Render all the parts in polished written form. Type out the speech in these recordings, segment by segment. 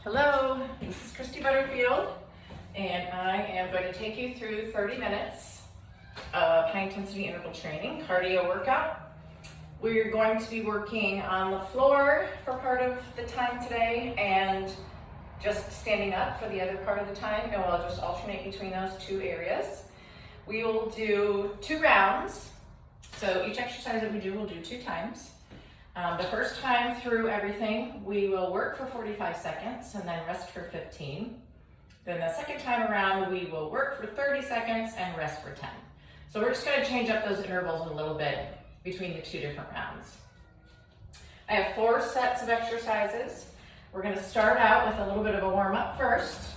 Hello, this is Kristy and I am going to take you through 30 minutes of high intensity interval training, cardio workout. We're going to be working on the floor for part of the time today and just standing up for the other part of the time, and we'll just alternate between those two areas. We will do 2 rounds, so each exercise that we do, we'll do 2 times. The first time through everything, we will work for 45 seconds and then rest for 15. Then the second time around, we will work for 30 seconds and rest for 10. So we're just gonna change up those intervals a little bit between the 2 different rounds. I have 4 sets of exercises. We're gonna start out with a little bit of a warm up first.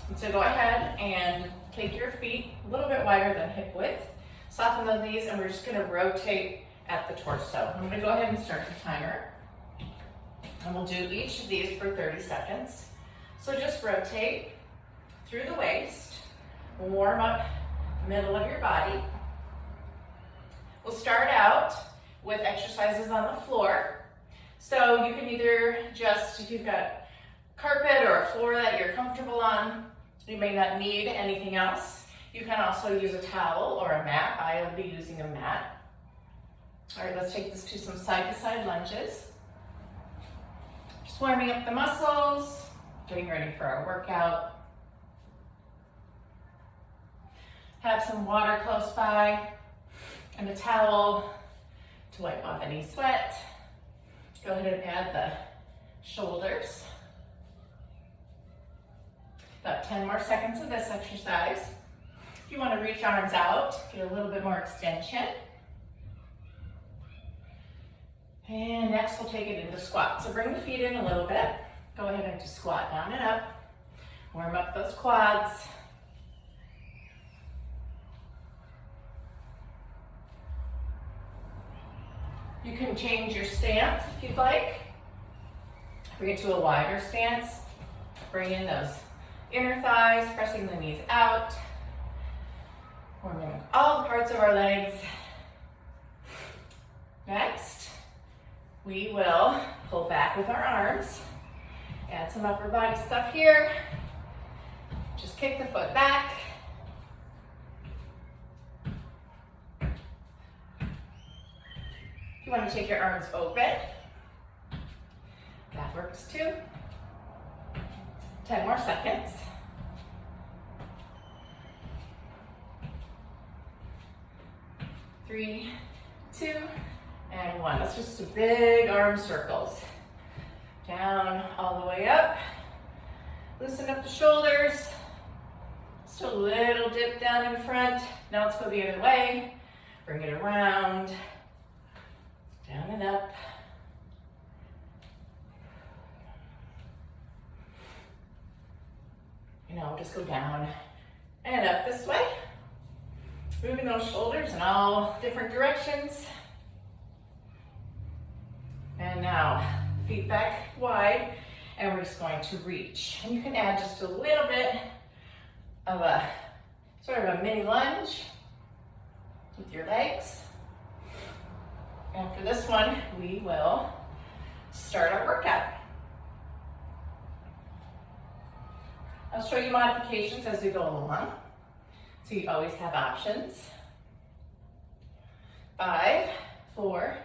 And so go ahead and take your feet a little bit wider than hip width, soften the knees, and we're just gonna rotate at the torso. I'm gonna go ahead and start the timer. And we'll do each of these for 30 seconds. So just rotate through the waist, warm up the middle of your body. We'll start out with exercises on the floor. So you can either just, if you've got carpet or a floor that you're comfortable on, you may not need anything else. You can also use a towel or a mat. I will be using a mat. All right, let's take this to some side-to-side lunges. Just warming up the muscles, getting ready for our workout. Have some water close by and a towel to wipe off any sweat. Go ahead and add the shoulders. About 10 more seconds of this exercise. If you want to reach arms out, get a little bit more extension. And next we'll take it into squat. So bring the feet in a little bit. Go ahead and just squat down and up. Warm up those quads. You can change your stance if you'd like. Bring it to a wider stance. Bring in those inner thighs, pressing the knees out. Warming up all the parts of our legs. Next, we will pull back with our arms. Add some upper body stuff here. Just kick the foot back. If you want to take your arms open, that works too. 10 more seconds. Three, 2, and 1. That's just a big arm circles. Down all the way up. Loosen up the shoulders. Just a little dip down in front. Now let's go the other way. Bring it around. Down and up. You know, just go down and up this way. Moving those shoulders in all different directions. And now, feet back wide, and we're just going to reach. And you can add just a little bit of a, sort of a mini lunge with your legs. After this one, we will start our workout. I'll show you modifications as we go along, so you always have options. 5, 4,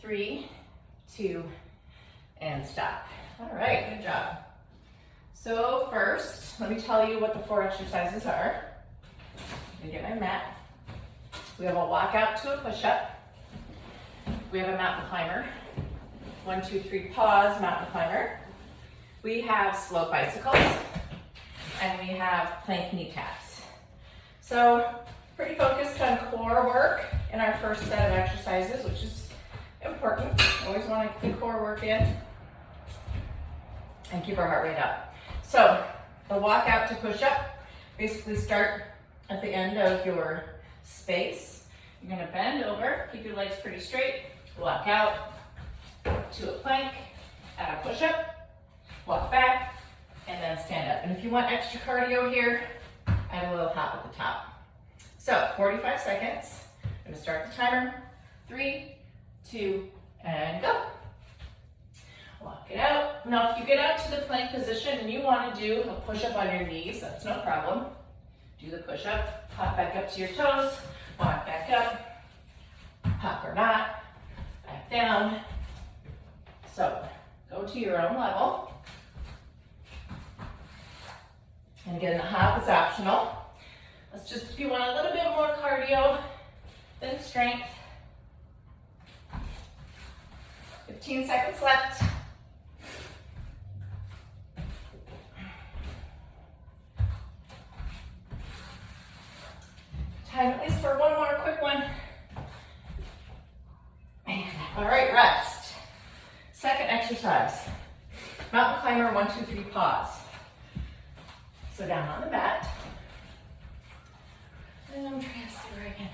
3, 2, and stop. All right, good job. So first, let me tell you what the 4 exercises are. Let me get my mat. We have a walkout to a push-up. We have a mountain climber. 1, 2, 3, pause, mountain climber. We have slope bicycles, and we have plank kneecaps. So pretty focused on core work in our first set of exercises, which is important. Always want to get the core work in and keep our heart rate up. So the walkout to push up, basically start at the end of your space. You're going to bend over, keep your legs pretty straight, walk out to a plank, add a push up, walk back, and then stand up. And if you want extra cardio here, add a little hop at the top. So 45 seconds. I'm going to start the timer. 3, 2, and go. Walk it out. Now if you get out to the plank position and you want to do a push-up on your knees, that's no problem. Do the push-up, hop back up to your toes, walk back up, hop or not, back down. So go to your own level. And again, the hop is optional. Let's just, if you want a little bit more cardio than strength. 15 seconds left. Time at least for one more quick one. And, all right, rest. Second exercise. Mountain climber, 1, 2, 3, pause. So down on the mat. And I'm trying to see where I can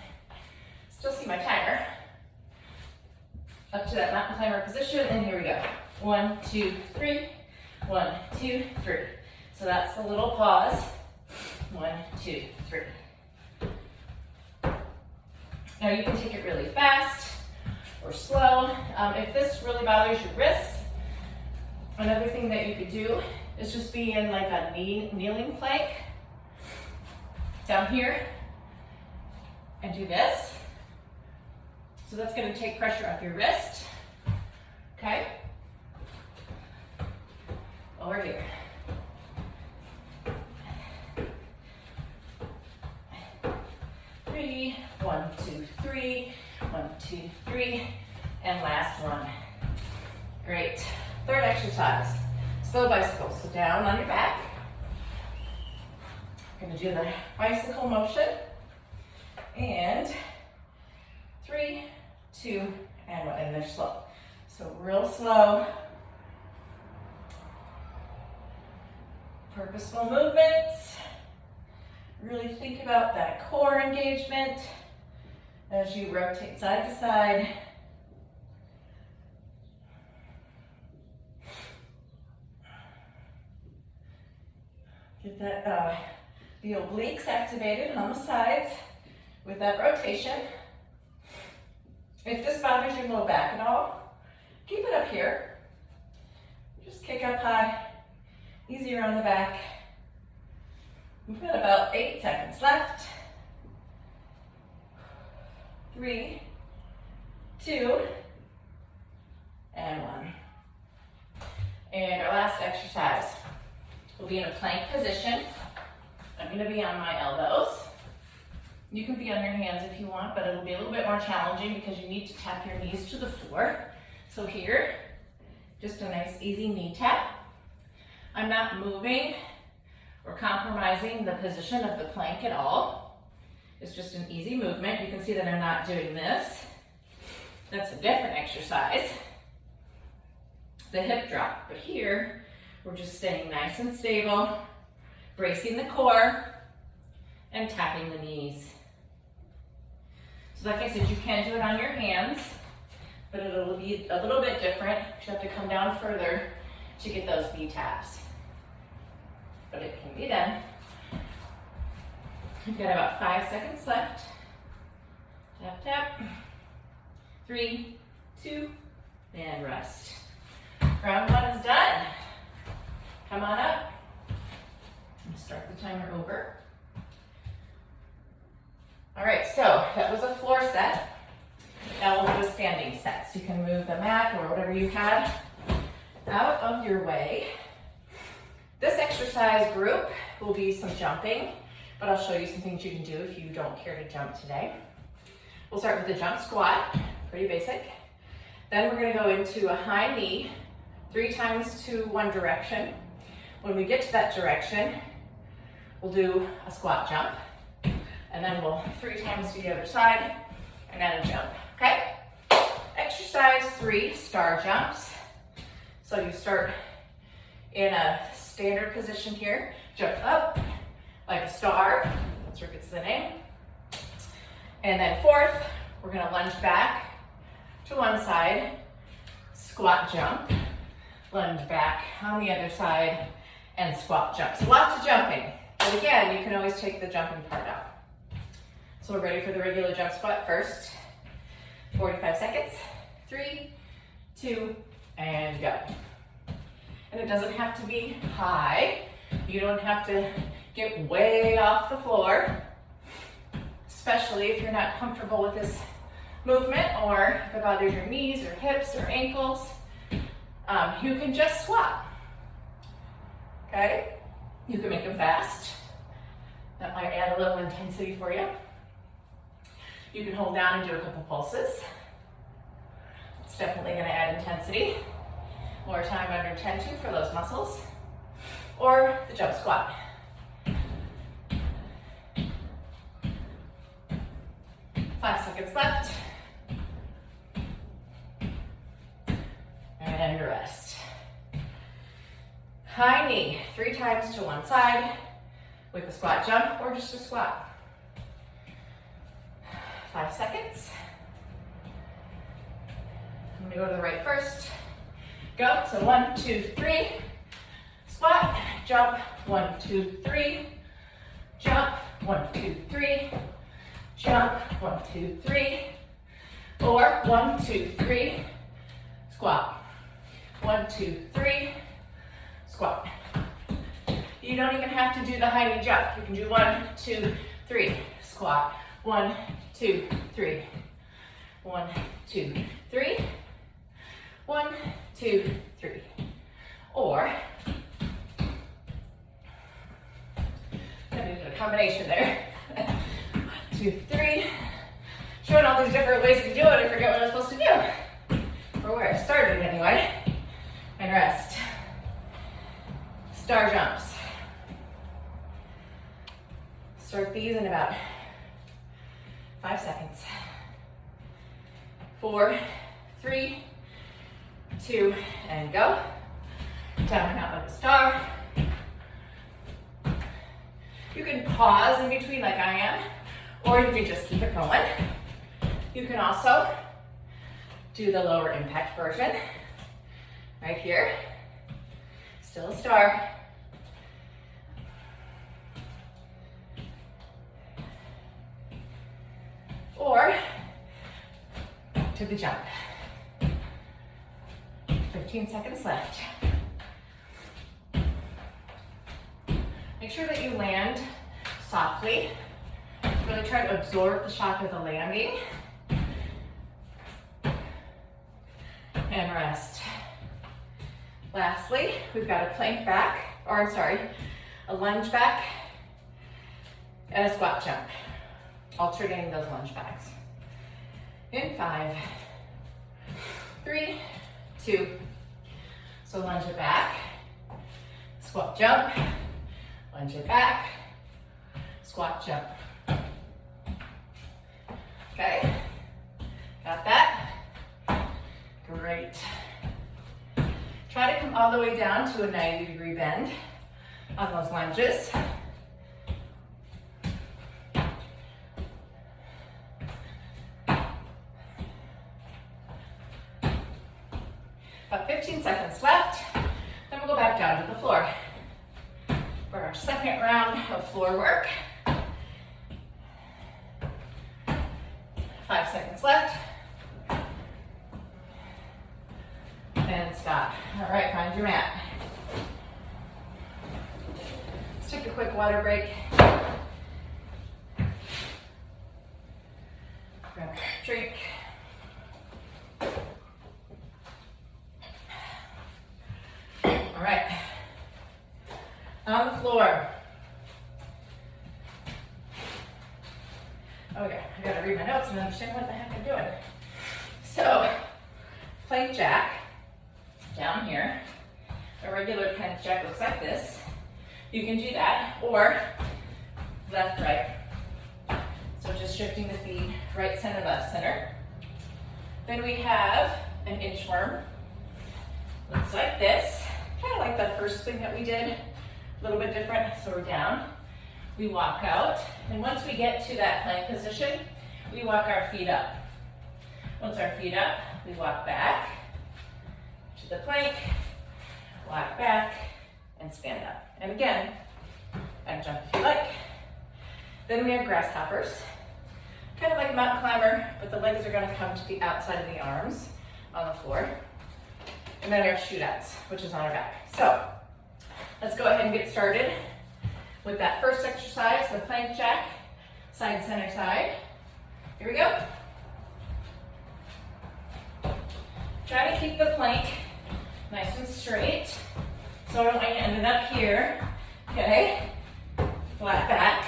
still see my timer. Up to that mountain climber position, and here we go. 1, 2, 3. 1, 2, 3. So that's the little pause. 1, 2, 3. Now you can take it really fast or slow. If this really bothers your wrists, another thing that you could do is just be in like a kneeling plank down here and do this. So that's going to take pressure off your wrist. Okay? Over here. Three, 1, 2, 3, 1, 2, 3, and last one. Great. Third exercise, slow bicycle. So down on your back. We're going to do the bicycle motion. And 3, 2, and 1, and they're slow. So real slow. Purposeful movements. Really think about that core engagement as you rotate side to side. Get that the obliques activated on the sides with that rotation. If this bothers your low back at all, keep it up here. Just kick up high, easier on the back. We've got about 8 seconds left. 3, 2, and 1. And our last exercise will be in a plank position. I'm going to be on my elbows. You can be on your hands if you want, but it'll be a little bit more challenging because you need to tap your knees to the floor. So here, just a nice easy knee tap. I'm not moving or compromising the position of the plank at all. It's just an easy movement. You can see that I'm not doing this. That's a different exercise. The hip drop, but here, we're just staying nice and stable, bracing the core, and tapping the knees. So like I said, you can do it on your hands, but it'll be a little bit different. You have to come down further to get those knee taps. But it can be done. We've got about 5 seconds left. Tap, tap. 3, 2, and rest. Round 1 is done. Come on up. And start the timer over. All right, so that was a floor set. Now we'll do a standing set. So you can move the mat or whatever you had out of your way. This exercise group will be some jumping, but I'll show you some things you can do if you don't care to jump today. We'll start with the jump squat, pretty basic. Then we're gonna go into a high knee, 3 times to one direction. When we get to that direction, we'll do a squat jump, and then we'll 3 times to the other side, and then a jump, okay? Exercise 3, star jumps. So you start in a standard position here, jump up like a star, that's where it gets the name. And then 4th, we're gonna lunge back to one side, squat jump, lunge back on the other side, and squat jump. So lots of jumping, but again, you can always take the jumping part out. So we're ready for the regular jump squat first. 45 seconds, 3, 2, and go. And it doesn't have to be high. You don't have to get way off the floor, especially if you're not comfortable with this movement or if it bothers your knees or hips or ankles. You can just squat, okay? You can make them fast. That might add a little intensity for you. You can hold down and do a couple pulses. It's definitely gonna add intensity. More time under tension for those muscles. Or the jump squat. 5 seconds left. And rest. High knee, 3 times to one side with a squat jump or just a squat. 5 seconds. I'm gonna go to the right first. Go, so 1, 2, 3. Squat, jump, 1, 2, 3. Jump, 1, 2, 3. Jump, 1, 2, 3. Or 1, 2, 3. Squat. 1, 2, 3. Squat. You don't even have to do the high knee jump. You can do 1, 2, 3. Squat. 1, 2, 3. 1, 2, 3. 1, 2, 3. Or, I did a combination there. 1, 2, 3. Showing all these different ways to do it, I forget what I was supposed to do. Or where I started anyway. And rest. Star jumps. Start these in about 5 seconds. 4, 3, 2, and go. Down and out like a star. You can pause in between like I am, or you can just keep it going. You can also do the lower impact version. Right here. Still a star. Or to the jump. 15 seconds left. Make sure that you land softly. Really try to absorb the shock of the landing. And rest. Lastly, we've got a plank back, or I'm sorry, a lunge back and a squat jump. Alternating those lunge backs. In 5, 3, 2. So lunge it back, squat jump, lunge it back, squat jump. Okay, got that? Great. Try to come all the way down to a 90-degree bend on those lunges. About 15 seconds left, then we'll go back down to the floor for our second round of floor work. 5 seconds left. And stop. All right, find your mat. Let's take a quick water break. Grab a drink. All right, on the floor. Okay, I gotta read my notes and understand what the heck I'm doing. So, plank jack. Down here, a regular plank jack looks like this. You can do that, or left, right. So just shifting the feet, right center, left center. Then we have an inchworm. Looks like this. Kind of like the first thing that we did, a little bit different. So we're down, we walk out, and once we get to that plank position, we walk our feet up. Once our feet up, we walk back to the plank, walk back, and stand up. And again, back jump if you like. Then we have grasshoppers. Kind of like a mountain climber, but the legs are gonna come to the outside of the arms on the floor. And then we have shootouts, which is on our back. So let's go ahead and get started with that first exercise, the plank jack, side, center, side. Here we go. Try to keep the plank nice and straight. So I don't want you ending up here, okay? Flat back,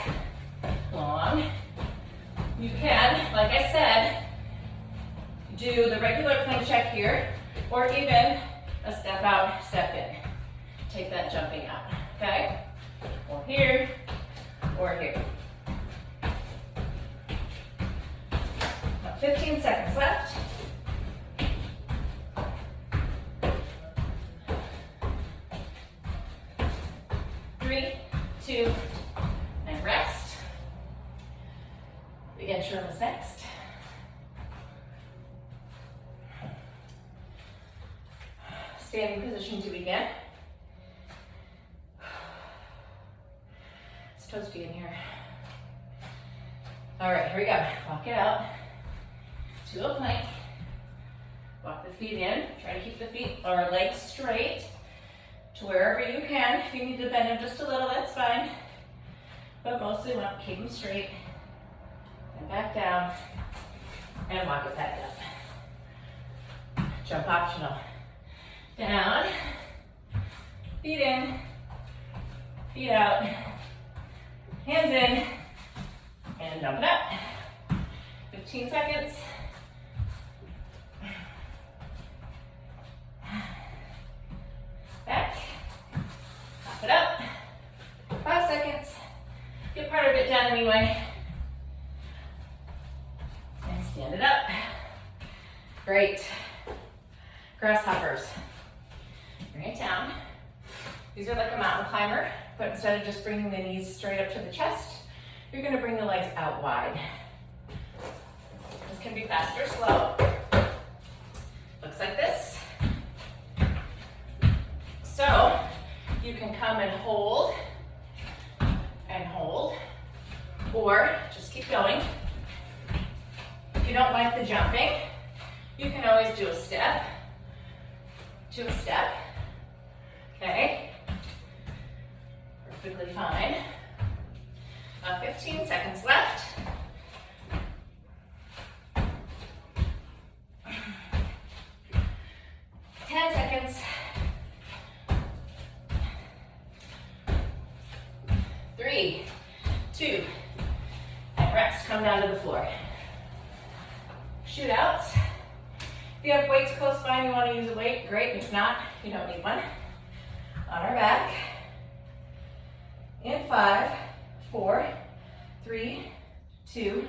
long. You can, like I said, do the regular plank jack here, or even a step out, step in. Take that jumping out, okay? Or here, or here. About 15 seconds left. 3, 2, and rest. Begin Sherman's next. Standing position to begin. It's toasty in here. All right, here we go. Walk it out to a plank. Walk the feet in. Try to keep the feet or legs straight to wherever you can. If you need to bend them just a little, that's fine. But mostly want to keep them straight. And back down. And walk it back up. Jump optional. Down. Feet in. Feet out. Hands in. And jump it up. 15 seconds. Back. Pop it up. 5 seconds. Get part of it done anyway. And stand it up. Great. Grasshoppers. Bring it down. These are like a mountain climber, but instead of just bringing the knees straight up to the chest, you're going to bring the legs out wide. This can be fast or slow. Looks like this. So you can come and hold, or just keep going. If you don't like the jumping, you can always do a step to a step. Okay? Perfectly fine. 15 seconds left. Seconds. 3, 2, and rest. Come down to the floor. Shootouts. If you have weights close by and you want to use a weight, great. If not, you don't need one. On our back. In 5, 4, 3, 2.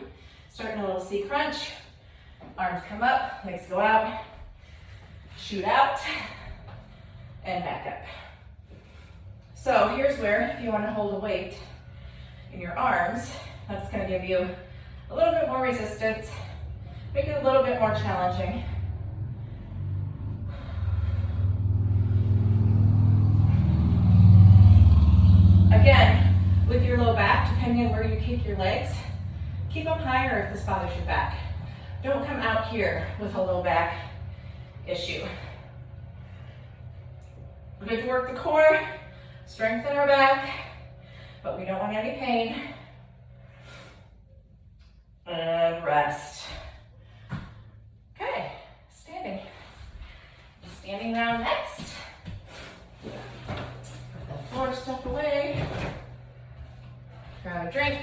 Starting a little C crunch. Arms come up, legs go out. Shoot out, and back up. So here's where, if you want to hold a weight in your arms, that's going to give you a little bit more resistance, make it a little bit more challenging. Again, with your low back, depending on where you kick your legs, keep them higher if this bothers your back. Don't come out here with a low back issue. We're going to work the core, strengthen our back, but we don't want any pain. And rest. Okay, standing. Standing round next. Put the floor stuff away. Grab a drink.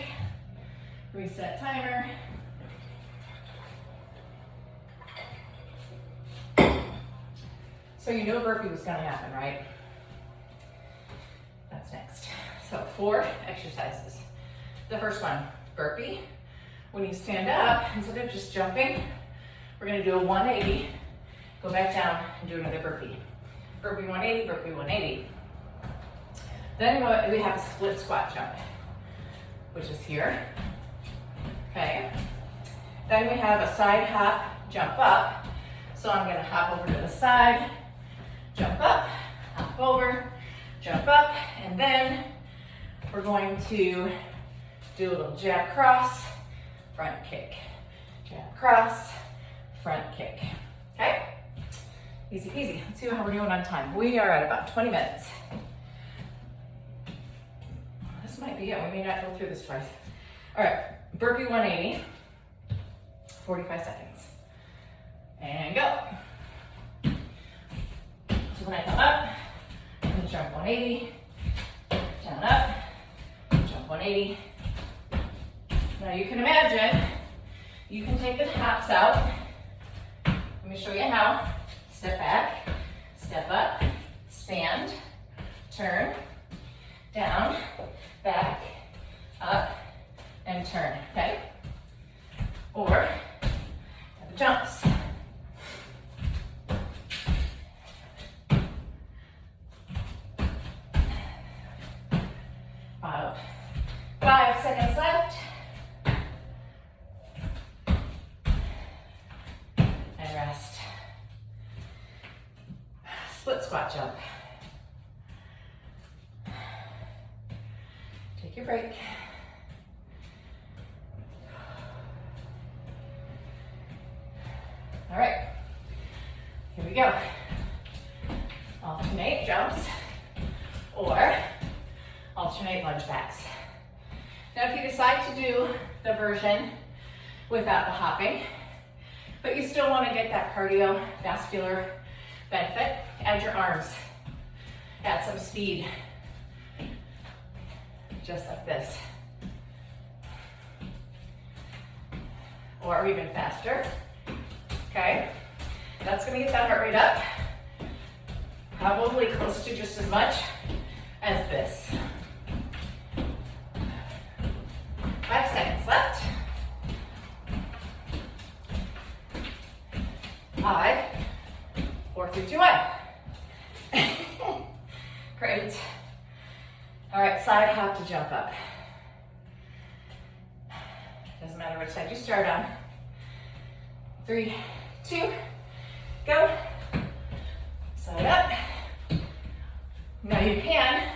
Reset timer. So you knew a burpee was going to happen, right? That's next. So 4 exercises. The first one, burpee. When you stand up, instead of just jumping, we're going to do a 180. Go back down and do another burpee. Burpee 180, burpee 180. Then we have a split squat jump, which is here. Okay. Then we have a side hop, jump up. So I'm going to hop over to the side, jump up, hop over, jump up, and then we're going to do a little jab cross, front kick. Jab cross, front kick. Okay? Easy peasy. Let's see how we're doing on time. We are at about 20 minutes. This might be it. We may not go through this twice. All right, burpee 180, 45 seconds. And go. So when I come up, I'm gonna jump 180, down up, jump 180. Now you can imagine, you can take the hops out. Let me show you how. Step back, step up, stand, turn, down, back, up, and turn, okay? Or the jumps. About 5 seconds left. And rest. Split squat jump. Take your break. All right, here we go. Alternate jumps or alternate lunge backs. Now if you decide to do the version without the hopping, but you still want to get that cardiovascular benefit, add your arms, add some speed, just like this. Or even faster, okay? That's gonna get that heart rate up, probably close to just as much as this. 5 seconds left. 5, 4, 3, 2, 1. Great. All right, side hop to jump up. Doesn't matter which side you start on. 3, 2, go. Side up. Now you can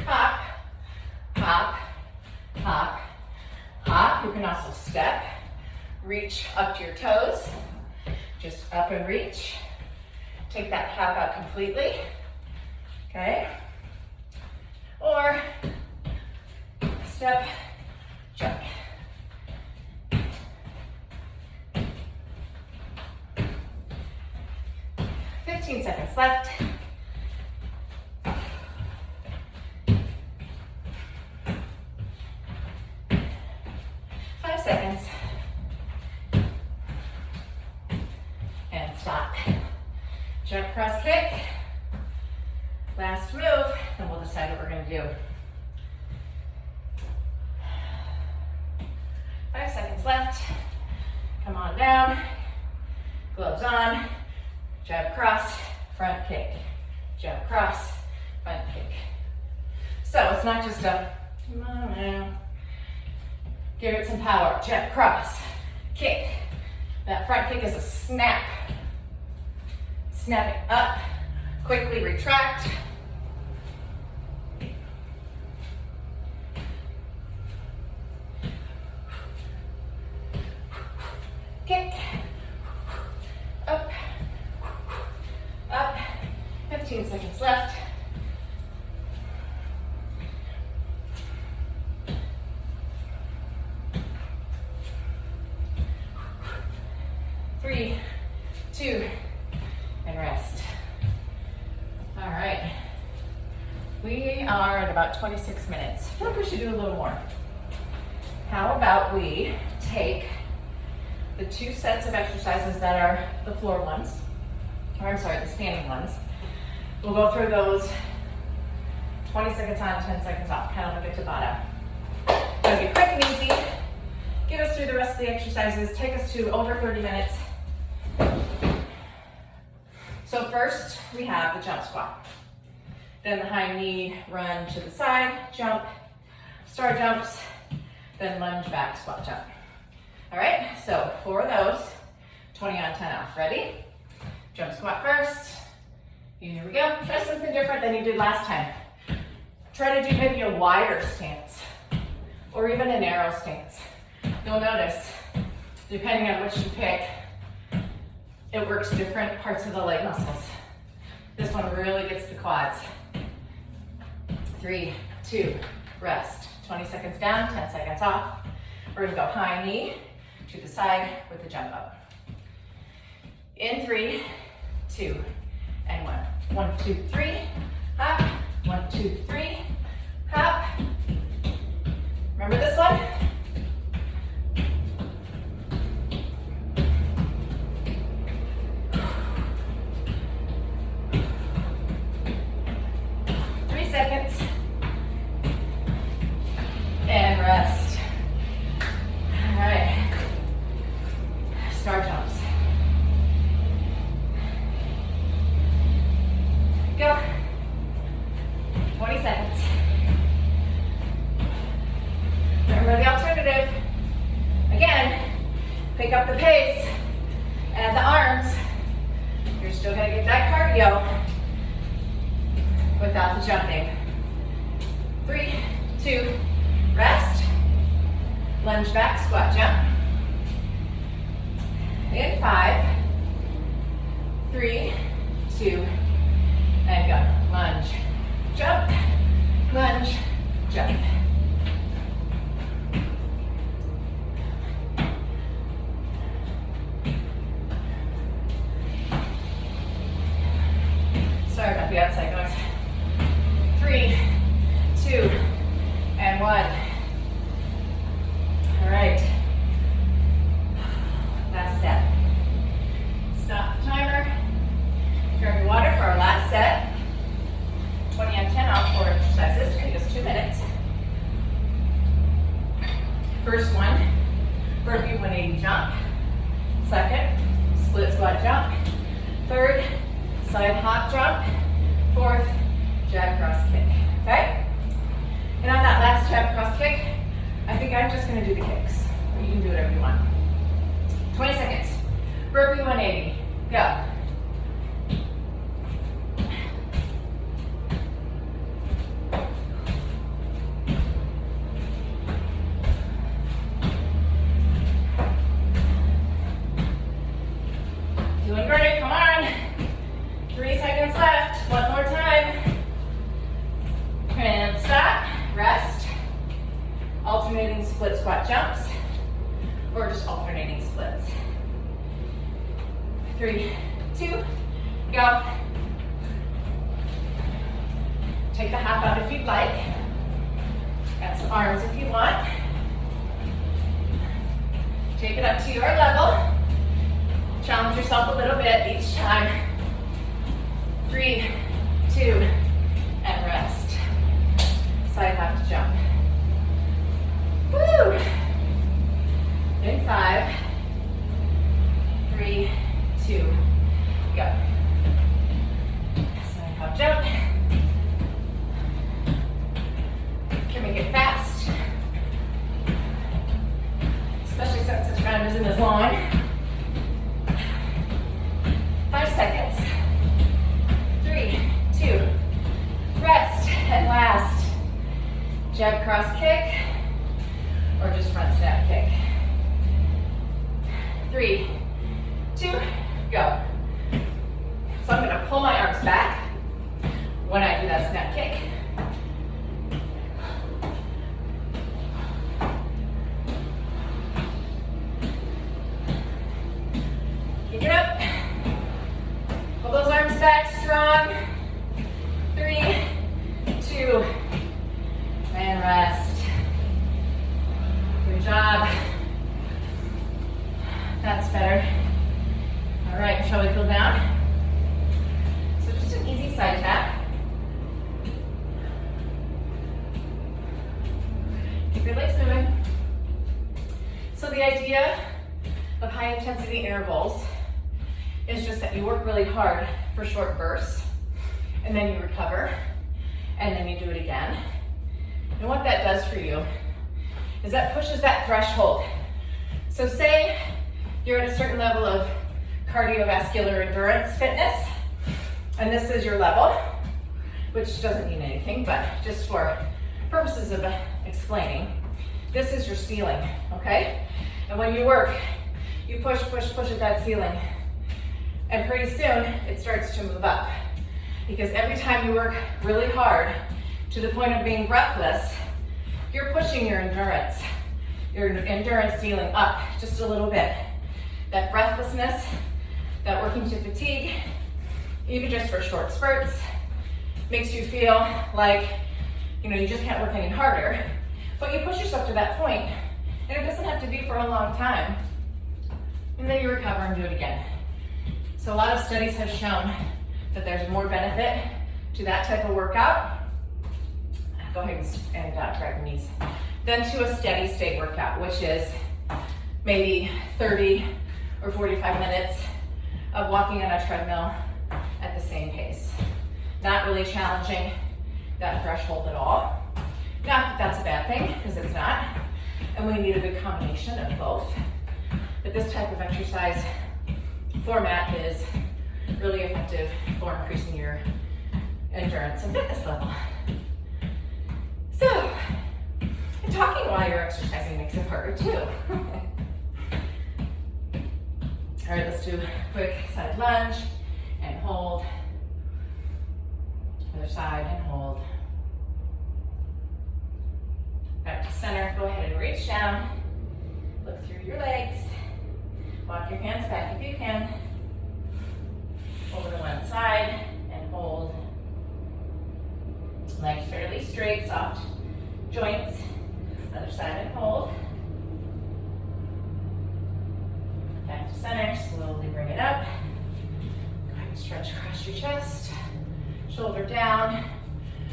hop, hop, hop, hop. You can also step, reach up to your toes. Just up and reach. Take that hop out completely, okay? Or step, jump. 15 seconds left. Seconds. And stop. Jump, cross, kick. Last move, and we'll decide what we're going to do. 5 seconds left. Come on down. Gloves on. Jab, cross, front kick. Jab, cross, front kick. So it's not just a, give it some power. Jab, cross, kick. That front kick is a snap. Snap it up, quickly retract. Kick. Up, up. 15 seconds left. Three, 2, and rest. All right. We are at about 26 minutes. I feel like we should do a little more. How about we take the 2 sets of exercises that are the floor ones, or I'm sorry, the standing ones. We'll go through those 20 seconds on, 10 seconds off, kind of like a TABATA. It'll be quick and easy. Get us through the rest of the exercises. Take us to over 30 minutes. So first, we have the jump squat. Then the high knee run to the side, jump, star jumps, then lunge back, squat jump. All right, so 4 of those, 20 on, 10 off. Ready? Jump squat first. Here we go. Try something different than you did last time. Try to do maybe a wider stance or even a narrow stance. You'll notice, depending on which you pick, it works different parts of the leg muscles. This one really gets the quads. 3, 2, rest. 20 seconds down, 10 seconds off. We're gonna go high knee to the side with the jump up. In 3, 2, and 1. 1, 2, 3, hop. 1, 2, 3, hop. Remember this one? Seconds. And rest. All right. Star jumps. Go. 20 seconds. Remember the alternative. Again, pick up the pace. Add the arms. You're still gonna get that cardio without the jumping. 3, 2, rest. Lunge back, squat jump. In 5, 3, 2, and go. Lunge, jump, lunge, jump. Sorry about the outside noise. 3, 2, and 1. All right. Last set. Stop the timer. Grab your water for our last set. 20 on 10 off 4 exercises. Take us 2 minutes. First one, burpee 180 jump. Second, split squat jump. Third, side hop jump. Fourth, jab cross kick, okay? And on that last jab cross kick, I think I'm just gonna do the kicks. Or you can do whatever you want. 20 seconds. Burpee 180, go. Doing great, come on. 3 seconds left, one more time. And stop, rest. Alternating split squat jumps, or just alternating splits. 3, 2, go. Take the half out if you'd like. Got some arms if you want. Take it up to your level. Challenge yourself a little bit each time. 3, 2, and rest. Side hop to jump. Woo! In 5, 3, 2, go. Side hop jump. Can make it fast, especially since this round isn't as long. 5 seconds. 3, 2, rest, and last. Jab cross kick, or just front snap kick. 3, 2, go. So I'm gonna pull my arms back when I do that snap kick. Keep it up. Pull those arms back strong. 3, 2, and rest. Good job. That's better. All right, shall we cool down? So just an easy side tap. Keep your legs moving. So the idea of high intensity intervals is just that you work really hard for short bursts, and then you recover, and then you do it again. And what that does for you is that pushes that threshold. So say you're at a certain level of cardiovascular endurance fitness, and this is your level, which doesn't mean anything, but just for purposes of explaining, this is your ceiling, okay? And when you work, you push, push, push at that ceiling. And pretty soon, it starts to move up. Because every time you work really hard to the point of being breathless, you're pushing your endurance ceiling up just a little bit. That breathlessness, that working to fatigue, even just for short spurts, makes you feel like, you just can't work any harder. But you push yourself to that point, and it doesn't have to be for a long time. And then you recover and do it again. So a lot of studies have shown that there's more benefit to that type of workout. Go ahead and grab your knees. Than to a steady state workout, which is maybe 30 or 45 minutes of walking on a treadmill at the same pace. Not really challenging that threshold at all. Not that that's a bad thing, because it's not. And we need a good combination of both. But this type of exercise format is really effective for increasing your endurance and fitness level. So, and talking while you're exercising makes it harder too. All right, let's do a quick side lunge and hold. Other side and hold. Back to center. Go ahead and reach down. Look through your legs. Walk your hands back if you can. Over to one side and hold. Legs fairly straight, soft joints. Other side and hold. Back to center. Slowly bring it up. Go ahead and stretch across your chest. Shoulder down.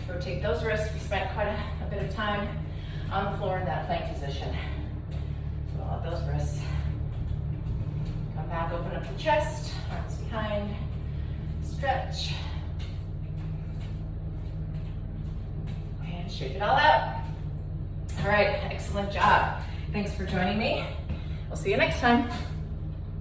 Rotate those wrists. We spent quite a bit of time on the floor in that plank position. So all of those wrists. Come back, open up the chest, arms behind, stretch. And shake it all out. All right, excellent job. Thanks for joining me. We'll see you next time.